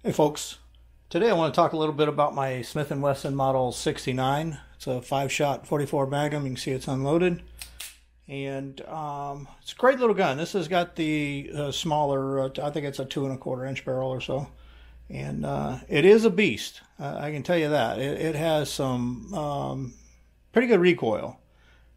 Hey folks, today I want to talk a little bit about my Smith & Wesson Model 69. It's a 5-shot 44 Magnum. You can see it's unloaded. And it's a great little gun. This has got the smaller, I think it's a 2 1/4 inch barrel or so. And it is a beast. I can tell you that. It has some pretty good recoil.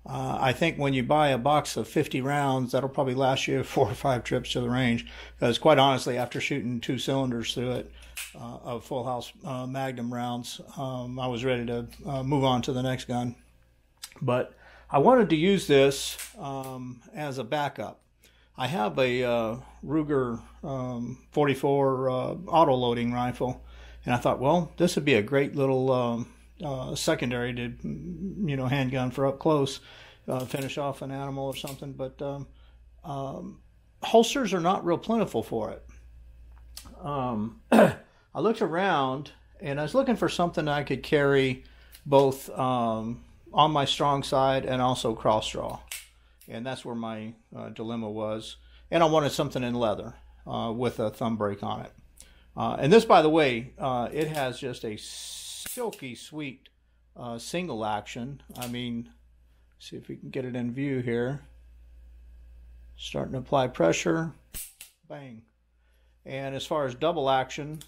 I think when you buy a box of 50 rounds, that'll probably last you 4 or 5 trips to the range. Because quite honestly, after shooting 2 cylinders through it of full house Magnum rounds, I was ready to move on to the next gun. But I wanted to use this as a backup. I have a Ruger 44 auto-loading rifle, and I thought, well, this would be a great little secondary to, handgun for up close, finish off an animal or something. But holsters are not real plentiful for it. I looked around and I was looking for something that I could carry both on my strong side and also cross draw, and that's where my dilemma was. And I wanted something in leather with a thumb brake on it. And this, by the way, it has just a silky sweet single action. I mean, see if we can get it in view here. Starting to apply pressure, bang. And as far as double action,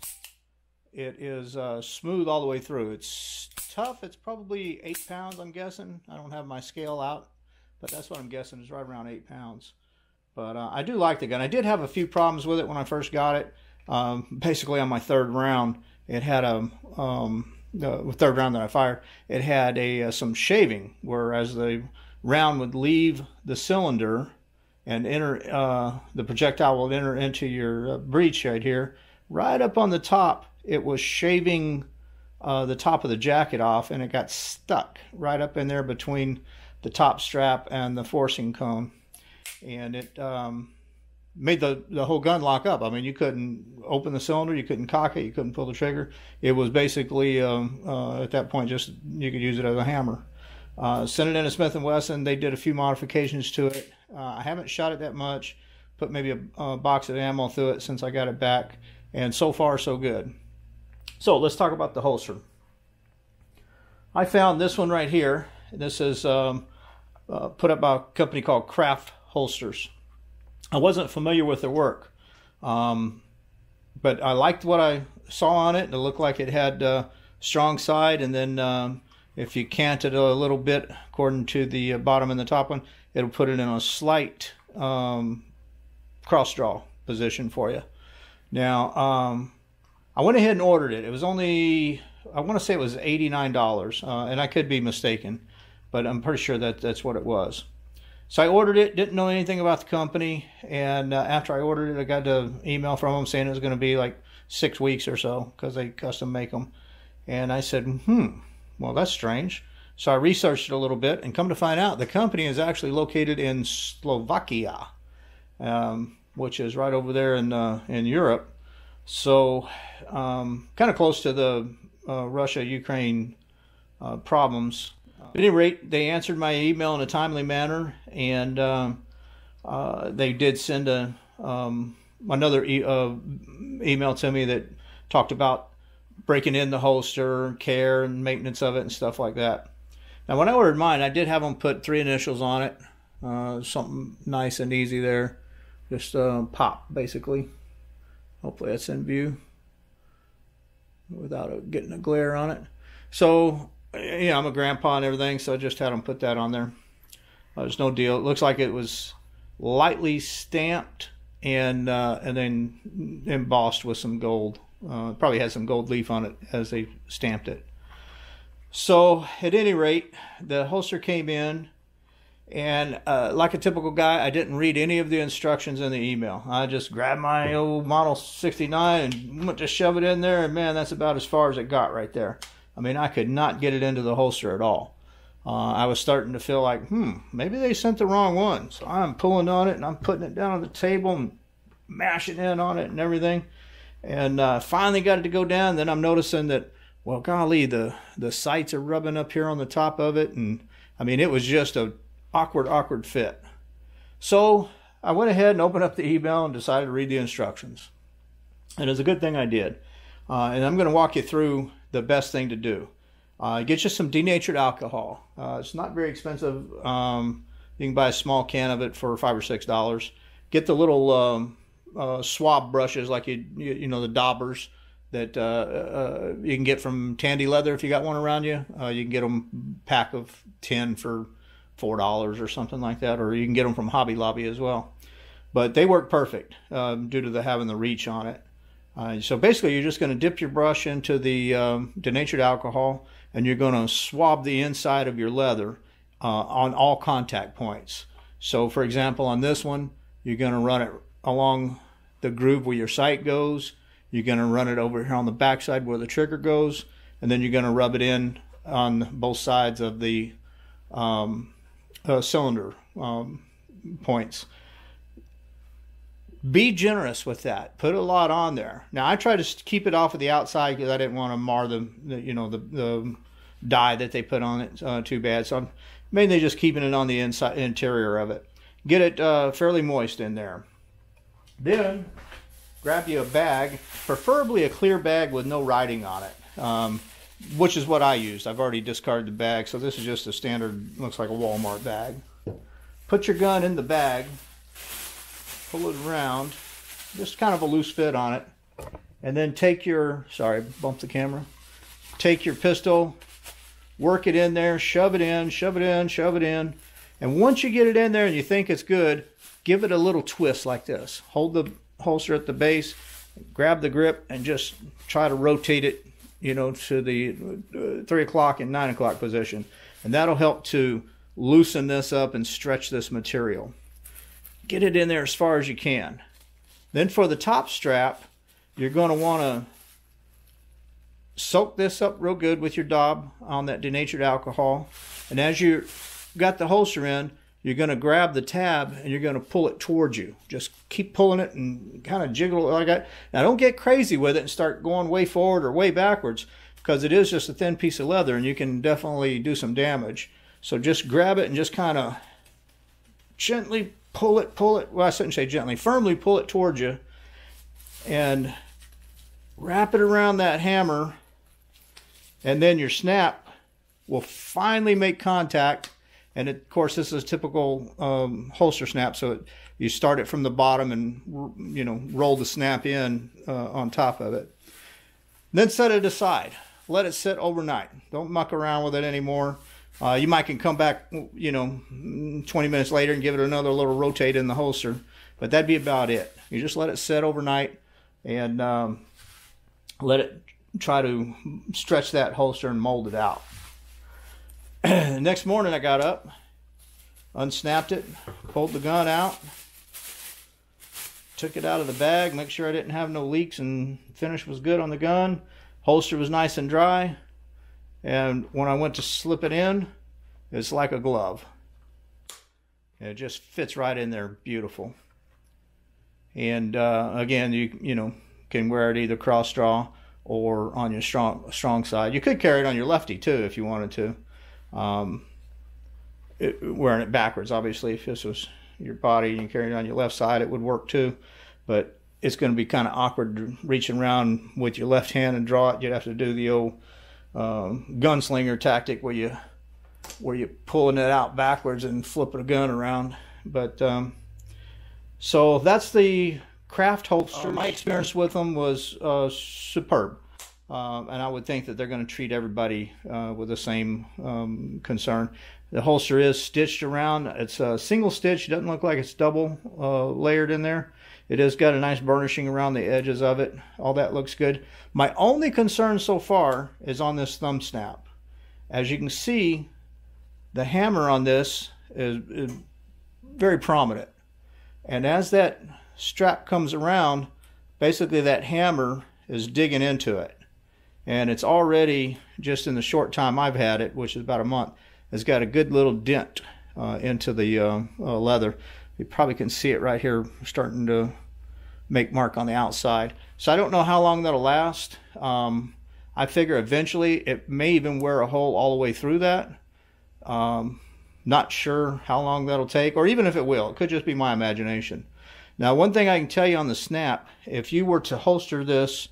it is smooth all the way through. It's tough. It's probably 8 pounds, I'm guessing. I don't have my scale out, but that's what I'm guessing is right around 8 pounds. But I do like the gun. I did have a few problems with it when I first got it. Basically on my third round, it had the third round that I fired, it had some shaving, whereas the round would leave the cylinder and enter, the projectile will enter into your breech right here. Right up on the top, it was shaving the top of the jacket off, and it got stuck right up in there between the top strap and the forcing cone. And it made the whole gun lock up. I mean, you couldn't open the cylinder, you couldn't cock it, you couldn't pull the trigger. It was basically, at that point, just you could use it as a hammer. Sent it in to Smith & Wesson. They did a few modifications to it. I haven't shot it that much. Put maybe a box of ammo through it since I got it back. And so far, so good. So let's talk about the holster. I found this one right here. This is put up by a company called Craft Holsters. I wasn't familiar with their work, but I liked what I saw on it. It looked like it had strong side, and then if you cant it a little bit according to the bottom and the top one, it'll put it in a slight cross draw position for you. Now, I went ahead and ordered it. It was only, I want to say it was $89, and I could be mistaken, but I'm pretty sure that that's what it was. So I ordered it, didn't know anything about the company, and after I ordered it, I got an email from them saying it was going to be like 6 weeks or so because they custom make them. And I said, well, that's strange. So I researched it a little bit, and come to find out, the company is actually located in Slovakia, which is right over there in Europe. So kind of close to the Russia-Ukraine problems. At any rate, they answered my email in a timely manner, and they did send another email to me that talked about breaking in the holster, care and maintenance of it, and stuff like that. Now, when I ordered mine, I did have them put 3 initials on it, something nice and easy there, just pop, basically. Hopefully that's in view without getting a glare on it. So, yeah, I'm a grandpa and everything, so I just had them put that on there. There's no deal. It looks like it was lightly stamped and then embossed with some gold. Probably had some gold leaf on it as they stamped it. So, at any rate, the holster came in, and like a typical guy, I didn't read any of the instructions in the email. I just grabbed my old Model 69 and went to shove it in there, and man, that's about as far as it got right there. I mean, I could not get it into the holster at all. I was starting to feel like, maybe they sent the wrong one. So I'm pulling on it, and I'm putting it down on the table and mashing in on it and everything. And finally got it to go down. Then I'm noticing that, well, golly, the sights are rubbing up here on the top of it. And, I mean, it was just a awkward fit. So I went ahead and opened up the email and decided to read the instructions. And it's a good thing I did. and I'm going to walk you through the best thing to do. Get you some denatured alcohol. It's not very expensive. You can buy a small can of it for $5 or $6. Get the little swab brushes, like you know, the daubers that you can get from Tandy Leather if you got one around you. You can get them pack of 10 for $4 or something like that, or you can get them from Hobby Lobby as well. But they work perfect due to having the reach on it. So basically, you're just going to dip your brush into the denatured alcohol, and you're going to swab the inside of your leather on all contact points. So for example, on this one, you're going to run it along the groove where your sight goes. You're going to run it over here on the backside where the trigger goes, and then you're going to rub it in on both sides of the cylinder points. Be generous with that. Put a lot on there. Now I try to keep it off of the outside because I didn't want to mar the dye that they put on it too bad. So I'm mainly just keeping it on the interior of it. Get it fairly moist in there. Then grab you a bag, preferably a clear bag with no writing on it, which is what I used. I've already discarded the bag, so this is just a standard, looks like a Walmart bag. Put your gun in the bag, pull it around, just kind of a loose fit on it, and then take your, sorry, bumped the camera, take your pistol, work it in there, shove it in, shove it in, shove it in, and once you get it in there and you think it's good, give it a little twist like this. Hold the holster at the base, grab the grip, and just try to rotate it, you know, to the 3 o'clock and 9 o'clock position, and that'll help to loosen this up and stretch this material. Get it in there as far as you can. Then for the top strap, you're going to want to soak this up real good with your daub on that denatured alcohol, and as you got the holster in, you're going to grab the tab and you're going to pull it towards you. Just keep pulling it and kind of jiggle it like that. Now don't get crazy with it and start going way forward or way backwards, because it is just a thin piece of leather and you can definitely do some damage. So just grab it and just kind of gently pull it, well, I shouldn't say gently, firmly pull it towards you, and wrap it around that hammer, and then your snap will finally make contact. And of course, this is a typical holster snap, so you start it from the bottom and, you know, roll the snap in on top of it. Then set it aside. Let it sit overnight. Don't muck around with it anymore. You might can come back, you know, 20 minutes later and give it another little rotate in the holster, but that'd be about it. You just let it sit overnight and let it try to stretch that holster and mold it out. Next morning I got up, unsnapped it, pulled the gun out, took it out of the bag, make sure I didn't have no leaks and finish was good on the gun. Holster was nice and dry, and when I went to slip it in, it's like a glove. It just fits right in there, beautiful. And again, you know, can wear it either cross draw or on your strong side. You could carry it on your lefty too if you wanted to. Wearing it backwards, obviously, if this was your body and you carry it on your left side, it would work too, but it's going to be kind of awkward reaching around with your left hand and draw it. You'd have to do the old gunslinger tactic where you're pulling it out backwards and flipping a gun around. But so that's the craft holster. My experience with them was superb. And I would think that they're going to treat everybody with the same concern. The holster is stitched around. It's a single stitch. It doesn't look like it's double layered in there. It has got a nice burnishing around the edges of it. All that looks good. My only concern so far is on this thumb snap. As you can see, the hammer on this is very prominent. And as that strap comes around, basically that hammer is digging into it. And it's already, just in the short time I've had it, which is about a month, it's got a good little dent into the leather. You probably can see it right here starting to make mark on the outside. So I don't know how long that'll last. I figure eventually it may even wear a hole all the way through that. Not sure how long that'll take, or even if it will. It could just be my imagination. Now, one thing I can tell you on the snap, if you were to holster this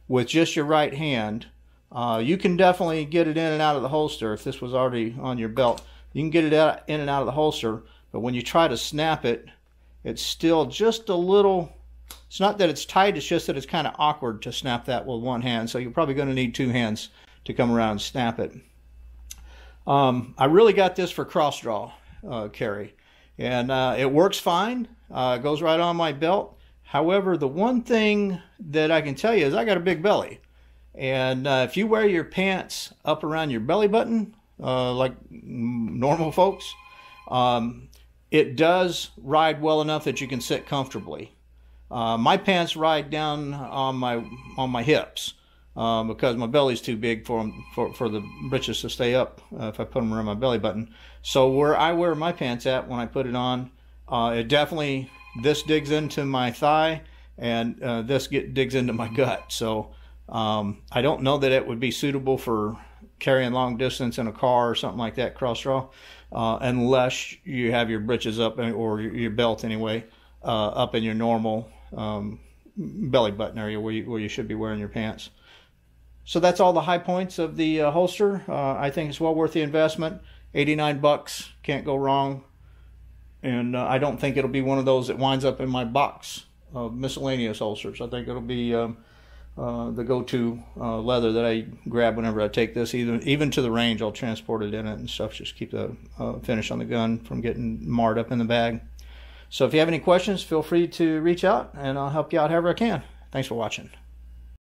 with just your right hand. You can definitely get it in and out of the holster. If this was already on your belt, you can get it out, in and out of the holster, but when you try to snap it, it's still just a little, it's not that it's tight, it's just that it's kind of awkward to snap that with one hand, so you're probably going to need two hands to come around and snap it. I really got this for cross draw carry, and it works fine. It goes right on my belt. However, the one thing that I can tell you is I got a big belly, and if you wear your pants up around your belly button like normal folks, it does ride well enough that you can sit comfortably. My pants ride down on my hips because my belly's too big for the breeches to stay up if I put them around my belly button. So where I wear my pants at when I put it on, it definitely, this digs into my thigh, and this digs into my gut. So I don't know that it would be suitable for carrying long distance in a car or something like that, cross draw, unless you have your britches up, or your belt anyway, up in your normal belly button area where you should be wearing your pants. So that's all the high points of the holster. I think it's well worth the investment. 89 bucks, can't go wrong. And I don't think it'll be one of those that winds up in my box of miscellaneous holsters. I think it'll be the go-to leather that I grab whenever I take this. Even to the range, I'll transport it in it and stuff. Just keep the finish on the gun from getting marred up in the bag. So if you have any questions, feel free to reach out, and I'll help you out however I can. Thanks for watching.